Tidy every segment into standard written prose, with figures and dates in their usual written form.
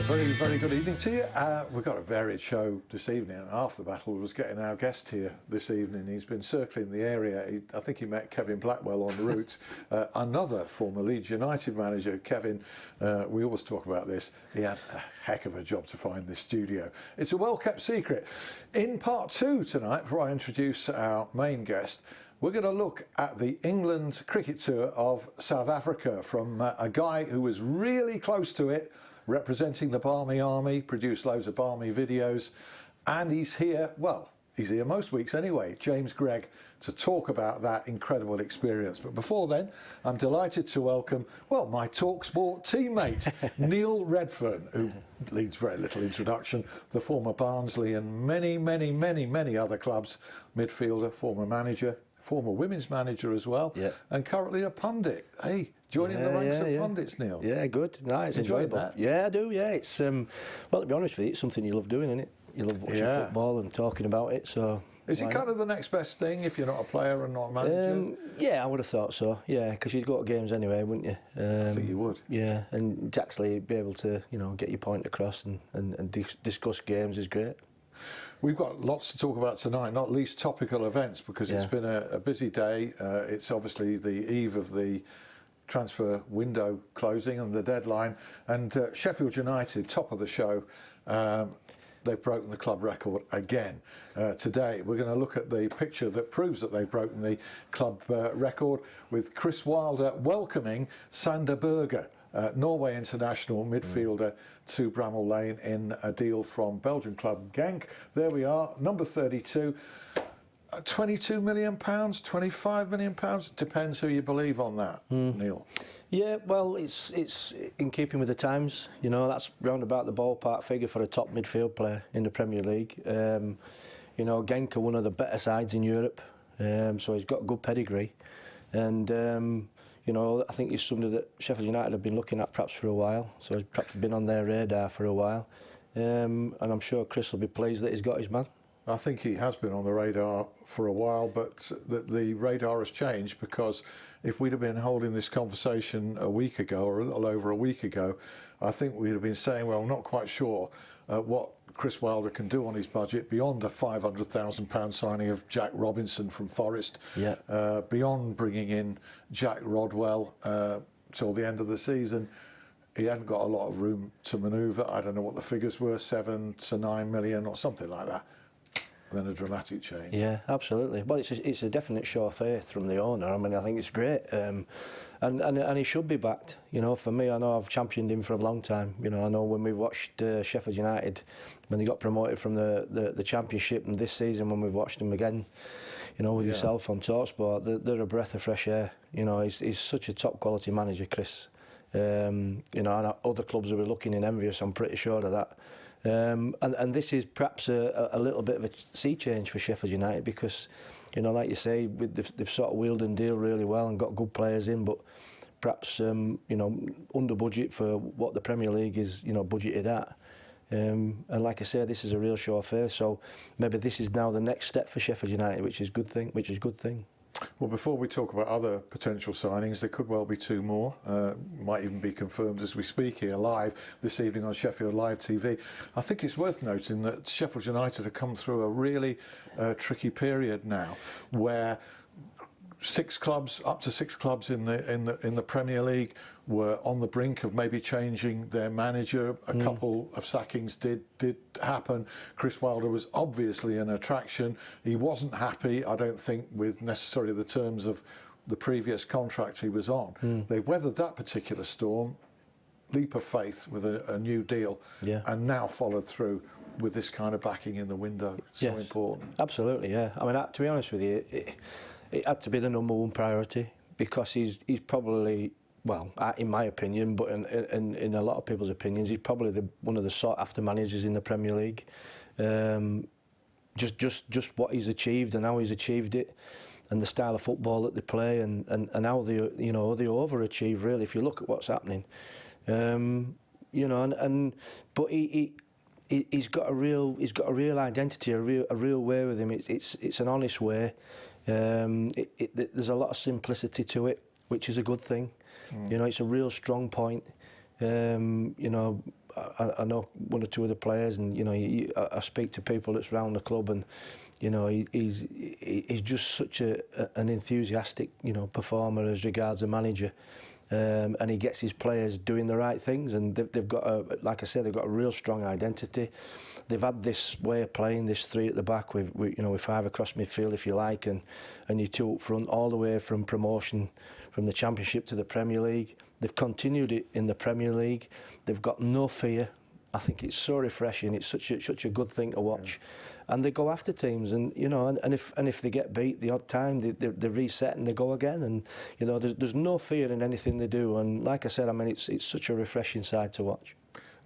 Very, very good evening to you. We've got a varied show this evening. Half the battle was getting our guest here this evening. He's been circling the area. I think he met Kevin Blackwell on the route. Another former Leeds United manager, Kevin. We always talk about this. He had a heck of a job to find this studio. It's a well-kept secret. In part two tonight, before I introduce our main guest, we're going to look at the England cricket tour of South Africa from a guy who was really close to it, representing the Barmy Army, produced loads of Barmy videos, and he's here, well, he's here most weeks anyway, James Gregg, to talk about that incredible experience. But before then, I'm delighted to welcome, well, my TalkSport teammate, Neil Redfern, who needs very little introduction, the former Barnsley and many other clubs, midfielder, former manager, former women's manager as well, and currently a pundit. Hey, joining the ranks of pundits, Neil. Yeah, good. Nice, enjoyable. That? Yeah, I do. Yeah, it's well, to be honest with you, it's something you love doing, isn't it? You love watching football and talking about it. So, is it kind of the next best thing if you're not a player and not a manager? Yeah, I would have thought so. Yeah, because you'd go to games anyway, wouldn't you? I think you would. Yeah, and to actually be able to, get your point across and discuss games is great. We've got lots to talk about tonight, not least topical events, because it's been a busy day. It's obviously the eve of the transfer window closing and the deadline. And Sheffield United, top of the show, they've broken the club record again. Today, we're going to look at the picture that proves that they've broken the club record with Chris Wilder welcoming Sander Berge, Norway international midfielder, to Bramall Lane in a deal from Belgian club Genk. There we are, number 32. £22 million, £25 million, depends who you believe on that, Neil. Yeah, well, it's in keeping with the times. That's round about the ballpark figure for a top midfield player in the Premier League. Genk are one of the better sides in Europe, so he's got good pedigree, and I think he's somebody that Sheffield United have been looking at perhaps for a while, so he's perhaps been on their radar for a while, and I'm sure Chris will be pleased that he's got his man. I think he has been on the radar for a while, but the radar has changed, because if we'd have been holding this conversation a week ago, or a little over a week ago, I think we'd have been saying, well, not quite sure what Chris Wilder can do on his budget beyond a £500,000 signing of Jack Robinson from Forest, beyond bringing in Jack Rodwell till the end of the season. He hadn't got a lot of room to manoeuvre. I don't know what the figures were, 7 to 9 million or something like that. Then a dramatic change. Yeah, absolutely. Well, it's a definite show of faith from the owner. I mean, I think it's great, and he should be backed. For me, I know I've championed him for a long time. I know when we've watched Sheffield United when they got promoted from the Championship, and this season when we've watched them again, with yourself on TalkSport, they're a breath of fresh air. He's such a top quality manager, Chris. And other clubs will be looking in envious. I'm pretty sure of that. And this is perhaps a little bit of a sea change for Sheffield United, because, like you say, they've sort of wheeled and dealed really well and got good players in, but perhaps, under budget for what the Premier League is, budgeted at. And like I say, this is a real show of faith, so maybe this is now the next step for Sheffield United, which is a good thing. Well, before we talk about other potential signings, there could well be two more. Might even be confirmed as we speak here live this evening on Sheffield Live TV. I think it's worth noting that Sheffield United have come through a really tricky period now, where up to six clubs in the Premier League were on the brink of maybe changing their manager. A couple of sackings did happen. Chris Wilder was obviously an attraction. He wasn't happy, I don't think, with necessarily the terms of the previous contract he was on. They've weathered that particular storm, leap of faith with a new deal, and now followed through with this kind of backing in the window. So important. Absolutely, yeah. I mean, to be honest with you, it had to be the number one priority, because he's probably, well, in my opinion, but in a lot of people's opinions, he's probably one of the sought-after managers in the Premier League. Just what he's achieved and how he's achieved it, and the style of football that they play, and how they overachieve, really. If you look at what's happening, but he's got a real identity, a real way with him. It's an honest way. There's a lot of simplicity to it, which is a good thing. It's a real strong point. I know one or two of the players, and you know, I speak to people that's around the club, and you know, he's just such an enthusiastic, you know, performer as regards a manager. And he gets his players doing the right things, and they've got like I said, they've got a real strong identity. They've had this way of playing, this three at the back with you know, with five across midfield, if you like, and your two up front, all the way from promotion from the Championship to the Premier League. They've continued it in the Premier League. They've got no fear. I think it's so refreshing. It's such a good thing to watch. Yeah. And they go after teams, and you know, and if they get beat the odd time, they reset and they go again, and you know, there's no fear in anything they do. And like I said, I mean, it's such a refreshing side to watch.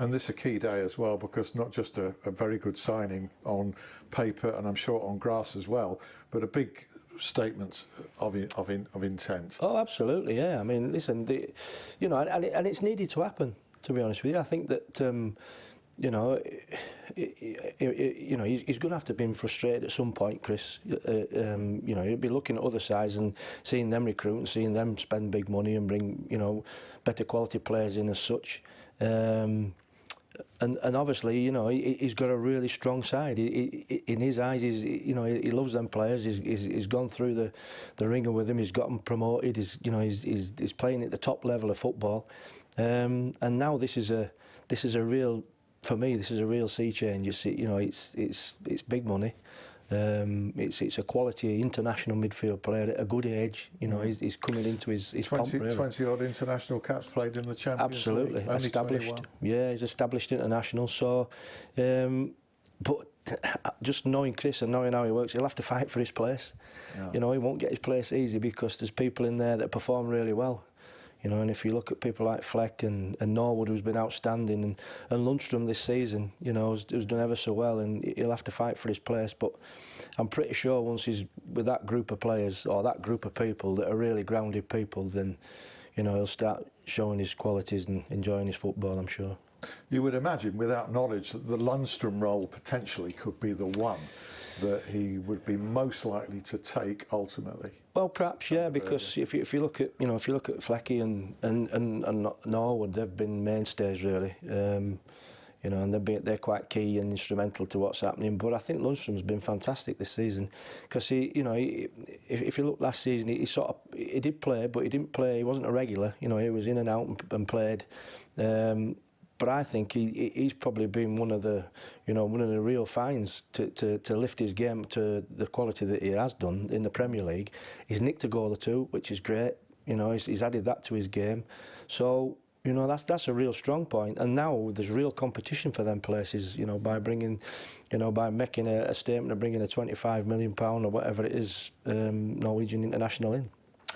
And this is a key day as well, because not just a very good signing on paper, and I'm sure on grass as well, but a big statement of intent. Oh, absolutely, yeah. I mean, listen, you know, and it's needed to happen. To be honest with you, I think that. You know, you know, he's going to have to be frustrated at some point, Chris. You know, he'll be looking at other sides and seeing them recruit and seeing them spend big money and bring, you know, better quality players in as such. And obviously, you know, he's got a really strong side. In his eyes, you know, he loves them players. He's gone through the ringer with them. He's got them promoted. He's playing at the top level of football. And now this is a real. For me, this is a real sea change. You know, it's big money. It's a quality international midfield player at a good age. You know, he's coming into his 20 odd international caps played in the Champions Absolutely. League. Established. 21. Yeah, he's established international. So, but just knowing Chris and knowing how he works, he'll have to fight for his place. Yeah. You know, he won't get his place easy because there's people in there that perform really well. You know, and if you look at people like Fleck and Norwood, who's been outstanding, and Lundstrom this season, you know, who's done ever so well, and he'll have to fight for his place. But I'm pretty sure once he's with that group of players or that group of people that are really grounded people, then, you know, he'll start showing his qualities and enjoying his football, I'm sure. You would imagine, without knowledge, that the Lundstrom role potentially could be the one that he would be most likely to take ultimately. Well, perhaps, yeah, because if you look at Flecky and Norwood, they've been mainstays really, you know, and they're quite key and instrumental to what's happening. But I think Lundstrom's been fantastic this season because if you look last season, he did play, but he didn't play. He wasn't a regular. You know, he was in and out and played. But I think he's probably been one of the real finds to lift his game to the quality that he has done in the Premier League. He's nicked a goal or two, which is great. You know, he's added that to his game. So, you know, that's a real strong point. And now there's real competition for them places. You know, by making a statement of bringing a £25 million or whatever it is Norwegian international in.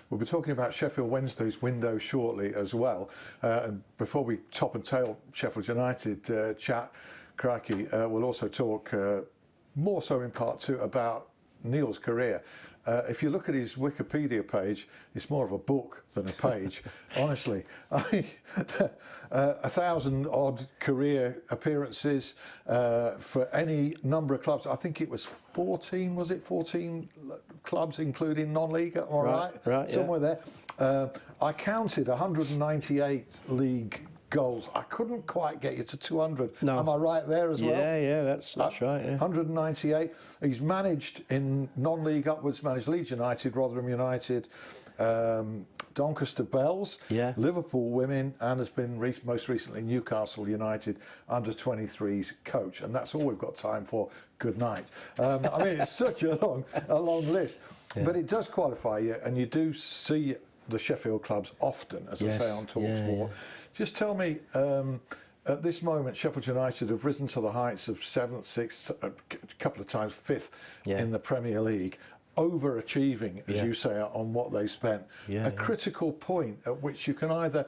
We'll be talking about Sheffield Wednesday's window shortly as well. And before we top and tail Sheffield United chat, crikey, we'll also talk more so in part two about Neil's career. If you look at his Wikipedia page, it's more of a book than a page. Honestly, 1,000 odd career appearances for any number of clubs. I think it was 14. Was it 14 clubs, including non-league? All right, somewhere there. I counted 198 league goals. I couldn't quite get you to 200. No. Am I right there as well? Yeah, that's right. Yeah. 198. He's managed in non-league upwards, managed Leeds United, Rotherham United, Doncaster Bells, Liverpool Women, and has been most recently Newcastle United under-23s coach. And that's all we've got time for. Good night. I mean, it's such a long list. Yeah. But it does qualify you, and you do see the Sheffield clubs often, as I say, on TalkSport. Just tell me, at this moment, Sheffield United have risen to the heights of 7th, 6th, a couple of times 5th in the Premier League, overachieving, as you say, on what they spent. A critical point at which you can either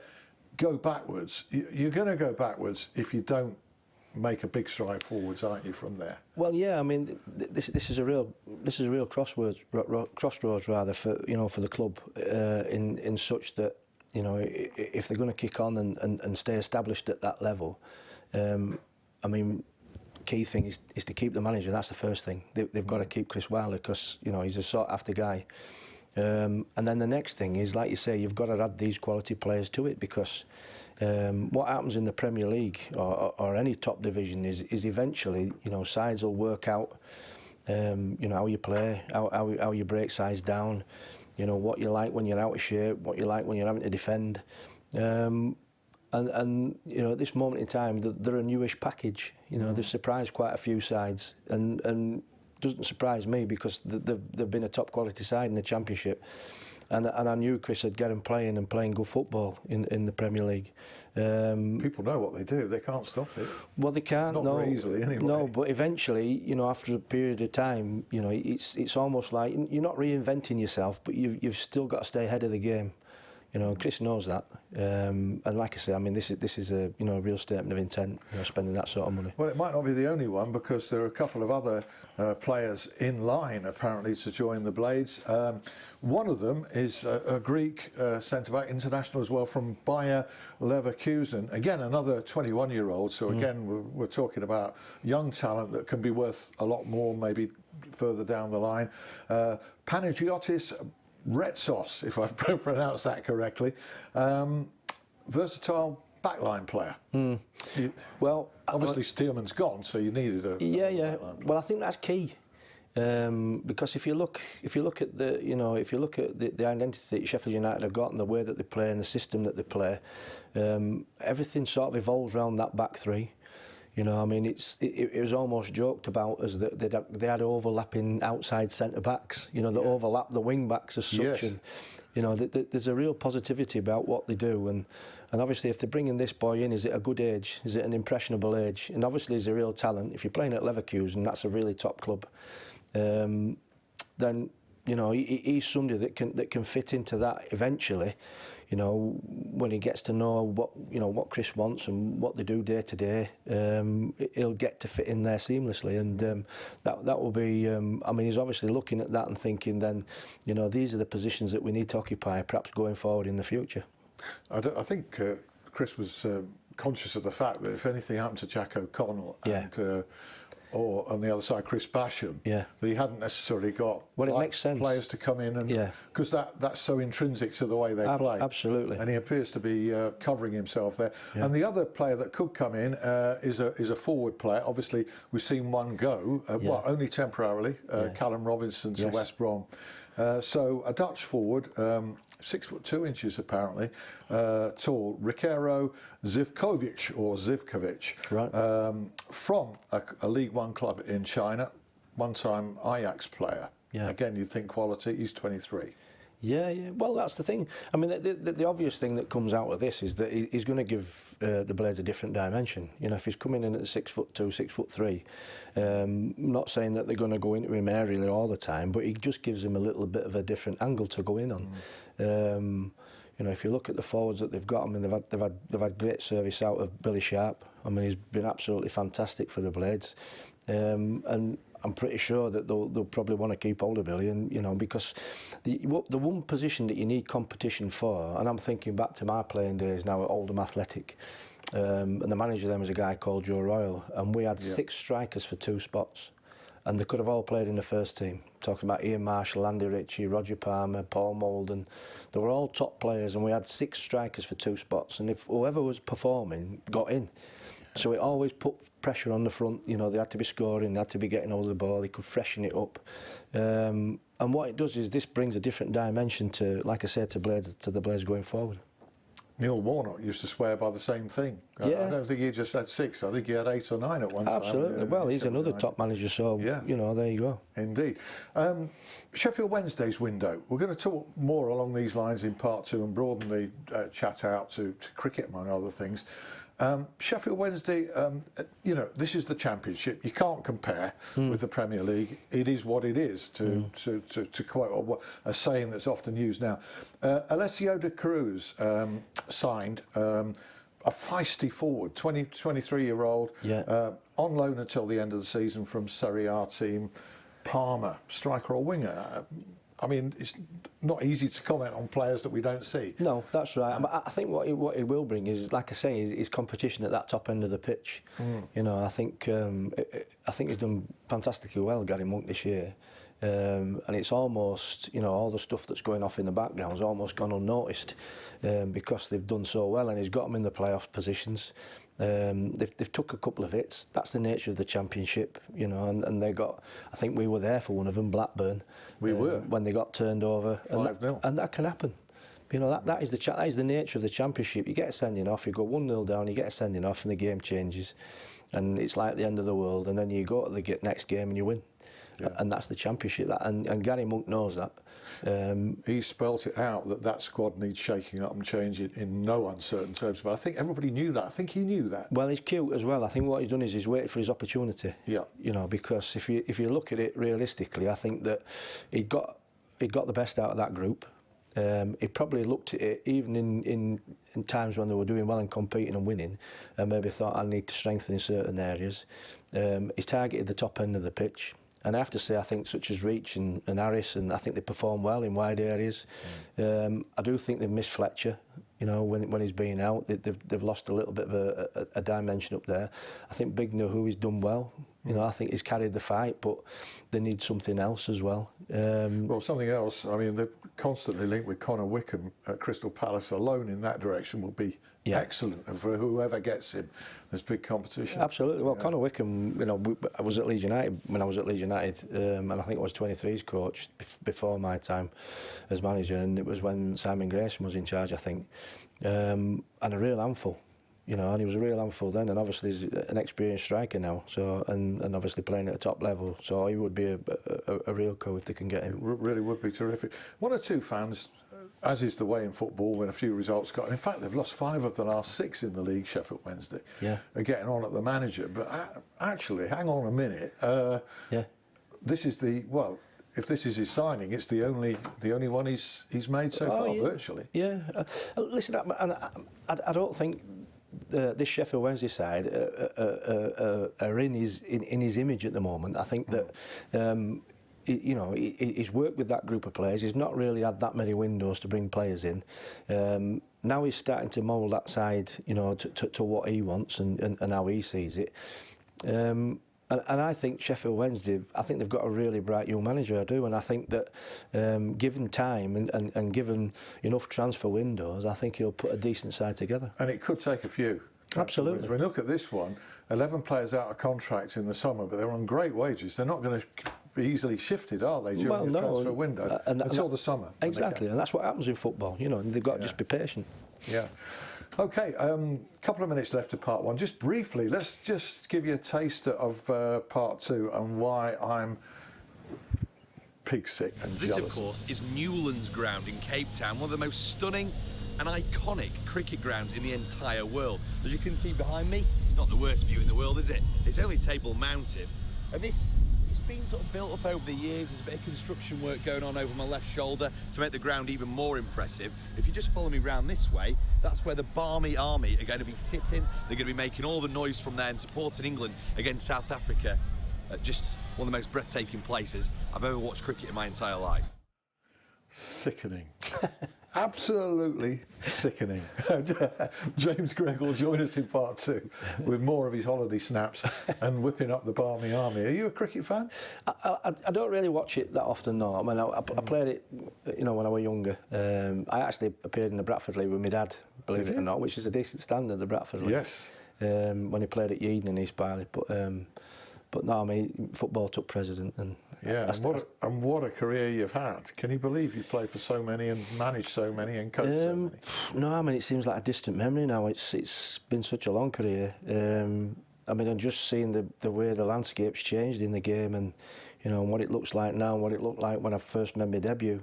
go backwards. You're going to go backwards if you don't make a big stride forwards, aren't you, from there? Well, yeah. I mean, this is a real crossroads rather for the club in such that, you know, if they're going to kick on and stay established at that level, I mean, key thing is to keep the manager. That's the first thing. They've got to keep Chris Wilder because, you know, he's a sought after guy. And then the next thing is, like you say, you've got to add these quality players to it, because what happens in the Premier League or any top division is eventually, you know, sides will work out, you know, how you play, how you break sides down, you know, what you like when you're out of shape, what you like when you're having to defend. And you know, at this moment in time, they're a newish package. You know, they've surprised quite a few sides, and doesn't surprise me, because they've been a top quality side in the Championship, and I knew Chris would get them playing good football in the Premier League. People know what they do; they can't stop it. Well, they can't. Not very easily, anyway. No, but eventually, you know, after a period of time, you know, it's almost like you're not reinventing yourself, but you've still got to stay ahead of the game. You know, Chris knows that, and like I say, I mean, this is a, you know, a real statement of intent, you know, spending that sort of money. Well, it might not be the only one, because there are a couple of other players in line apparently to join the Blades. One of them is a Greek centre-back, international as well, from Bayer Leverkusen. Again, another 21-year-old. So again, we're talking about young talent that can be worth a lot more, maybe further down the line. Panagiotis Retsos, if I've pronounced that correctly. Versatile backline player. Well, obviously Stearman's gone, so you needed a yeah. Well, I think that's key, because if you look at the, you know, if you look at the identity that Sheffield United have got and the way that they play and the system that they play, everything sort of evolves around that back three. You know, I mean, it was almost joked about as that they had overlapping outside centre backs. You know, that overlap the wing backs as such. Yes. And, you know, there's a real positivity about what they do, and obviously if they're bringing this boy in, is it a good age? Is it an impressionable age? And obviously he's a real talent. If you're playing at Leverkusen, that's a really top club. Then, you know, he's somebody that can fit into that eventually. You know, when he gets to know what Chris wants and what they do day to day, he'll get to fit in there seamlessly, and that will be. I mean, he's obviously looking at that and thinking, then, you know, these are the positions that we need to occupy, perhaps going forward in the future. I think Chris was conscious of the fact that if anything happened to Jack O'Connell and or on the other side Chris Basham, that he hadn't necessarily got it makes sense. Players to come in, and because that's so intrinsic to the way they play. Absolutely. And he appears to be covering himself there. And the other player that could come in is a forward player. Obviously, we've seen one go, well, only temporarily, Callum Robinson to West Brom. So a Dutch forward, 6'2" apparently, tall, Ricardo Zivkovic, right. From a League One club in China, one-time Ajax player. Yeah. Again, you'd think quality. He's 23. Yeah. Well, that's the thing. I mean, the obvious thing that comes out of this is that he's going to give the Blades a different dimension. You know, if he's coming in at 6'2", 6'3", not saying that they're going to go into him aerially all the time, but he just gives him a little bit of a different angle to go in on. You know, if you look at the forwards that they've got, I mean, they've had great service out of Billy Sharp. I mean, he's been absolutely fantastic for the Blades, and I'm pretty sure that they'll probably want to keep hold of Billy, and you know, because the one position that you need competition for, and I'm thinking back to my playing days now at Oldham Athletic, and the manager then was a guy called Joe Royal, and we had 6 strikers for 2 spots, and they could have all played in the first team. Talking about Ian Marshall, Andy Ritchie, Roger Palmer, Paul Molden, they were all top players, and we had 6 strikers for 2 spots, and if whoever was performing got in. So it always put pressure on the front. You know, they had to be scoring, they had to be getting hold of the ball, they could freshen it up. And what it does is this brings a different dimension to, like I said, to the Blades going forward. Neil Warnock used to swear by the same thing. I don't think he just had 6. I think he had 8 or 9 at one time. Absolutely. Well, he's another top manager, so, you know, there you go. Indeed. Sheffield Wednesday's window. We're going to talk more along these lines in part 2 and broaden the chat out to cricket, among other things. Sheffield Wednesday, you know, this is the Championship. You can't compare with the Premier League. It is what it is, to quote a saying that's often used now. Alessio de Cruz signed a feisty forward, 23-year-old, on loan until the end of the season from Serie A team Parma, striker or winger. I mean, it's not easy to comment on players that we don't see. No, that's right. I think what it will bring is, like I say, is competition at that top end of the pitch. You know, I think he's done fantastically well, Gary Monk, this year. and it's almost, you know, all the stuff that's going off in the background has almost gone unnoticed because they've done so well, and he's got them in the playoff positions. They've took a couple of hits. That's the nature of the Championship, you know, and they got, I think we were there for one of them, Blackburn. We were. When they got turned over. 5-0. And that can happen. You know, that is the nature of the Championship. You get a sending off, you go 1-0 down, you get a sending off, and the game changes, and it's like the end of the world. And then you go to the next game and you win, and that's the Championship. And Gary Monk knows that. He spelt it out that squad needs shaking up and changing in no uncertain terms. But I think everybody knew that. I think he knew that. Well, he's cute as well. I think what he's done is he's waited for his opportunity. Yeah. You know, because if you look at it realistically, I think that he'd got the best out of that group. He probably looked at it even in times when they were doing well and competing and winning, and maybe thought, I need to strengthen in certain areas. He's targeted the top end of the pitch, and I have to say, I think such as Reach and Harris, and I think they perform well in wide areas. I do think they've missed Fletcher. You know, when he's been out, they've lost a little bit of a dimension up there. I think Bigner, who he's done well. You know, I think he's carried the fight, but they need something else as well. Well, something else. I mean, they're constantly linked with Connor Wickham at Crystal Palace. Alone in that direction will be excellent, and for whoever gets him, there's big competition. Absolutely. Well, Connor Wickham, you know, I was at Leeds United when I was at Leeds United, and I think I was 23's coach before my time as manager, and it was when Simon Grayson was in charge, I think, and a real handful. You know, and he was a real handful then, and obviously he's an experienced striker now. So, and obviously playing at a top level. So he would be a real co if they can get him. It really would be terrific. One or two fans, as is the way in football, when a few results got. In fact, they've lost 5 of the last 6 in the league. Sheffield Wednesday. Yeah. Are getting on at the manager, but actually, hang on a minute. This is if this is his signing, it's the only one he's made so far, virtually. Yeah. Listen, I don't think. This Sheffield Wednesday side are in his image at the moment. I think that you know, he's worked with that group of players. He's not really had that many windows to bring players in. Now he's starting to mould that side, you know, to what he wants and how he sees it. And I think Sheffield Wednesday, I think they've got a really bright young manager, I do, and I think that given time and given enough transfer windows, I think he'll put a decent side together. And it could take a few. Absolutely. When we look at this one, 11 players out of contract in the summer, but they're on great wages. They're not going to be easily shifted, are they, during the transfer window until the summer? Exactly, and that's what happens in football, you know, and they've got to just be patient. Yeah. Okay, couple of minutes left to part 1. Just briefly, let's just give you a taster of part 2 and why I'm pig sick and jealous. This, of course, is Newlands Ground in Cape Town, one of the most stunning and iconic cricket grounds in the entire world. As you can see behind me, it's not the worst view in the world, is it? It's only Table Mountain, and it's been sort of built up over the years. There's a bit of construction work going on over my left shoulder to make the ground even more impressive. If you just follow me round this way, that's where the Barmy Army are going to be sitting. They're going to be making all the noise from there and supporting England against South Africa at just one of the most breathtaking places I've ever watched cricket in my entire life. Sickening. Absolutely sickening. James Gregg will join us in part 2 with more of his holiday snaps and whipping up the Barmy Army. Are you a cricket fan? I don't really watch it that often, no. I mean, I played it, you know, when I was younger. I actually appeared in the Bradford League with my dad, believe it or not, which is a decent standard, the Bradford League. Yes. When he played at Yeadon in East Barley, but no, I mean, football took precedent, and yeah, and what a career you've had. Can you believe you played for so many and managed so many and coached so many? No, I mean, it seems like a distant memory now. It's been such a long career. I mean, I'm just seeing the way the landscape's changed in the game, and you know, what it looks like now and what it looked like when I first made my debut.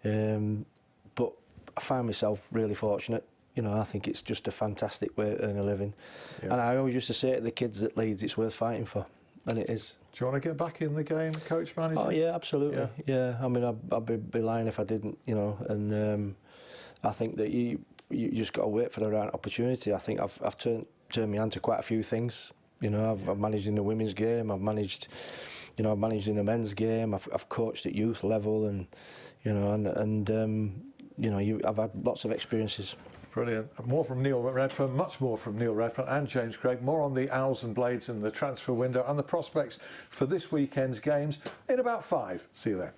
But I find myself really fortunate. You know, I think it's just a fantastic way to earn a living. Yeah. And I always used to say to the kids at Leeds, it's worth fighting for. And it is. Do you want to get back in the game, coach, manager? Oh yeah, absolutely. Yeah. I mean, I'd be lying if I didn't, you know. And I think that you just got to wait for the right opportunity. I think I've turned my hand to quite a few things. You know, I've managed in the women's game. I've managed in the men's game. I've coached at youth level, and you know, and you know, I've had lots of experiences. Brilliant. More from Neil Redfern, much more from Neil Redfern and James Craig. More on the Owls and Blades in the transfer window and the prospects for this weekend's games in about 5. See you then.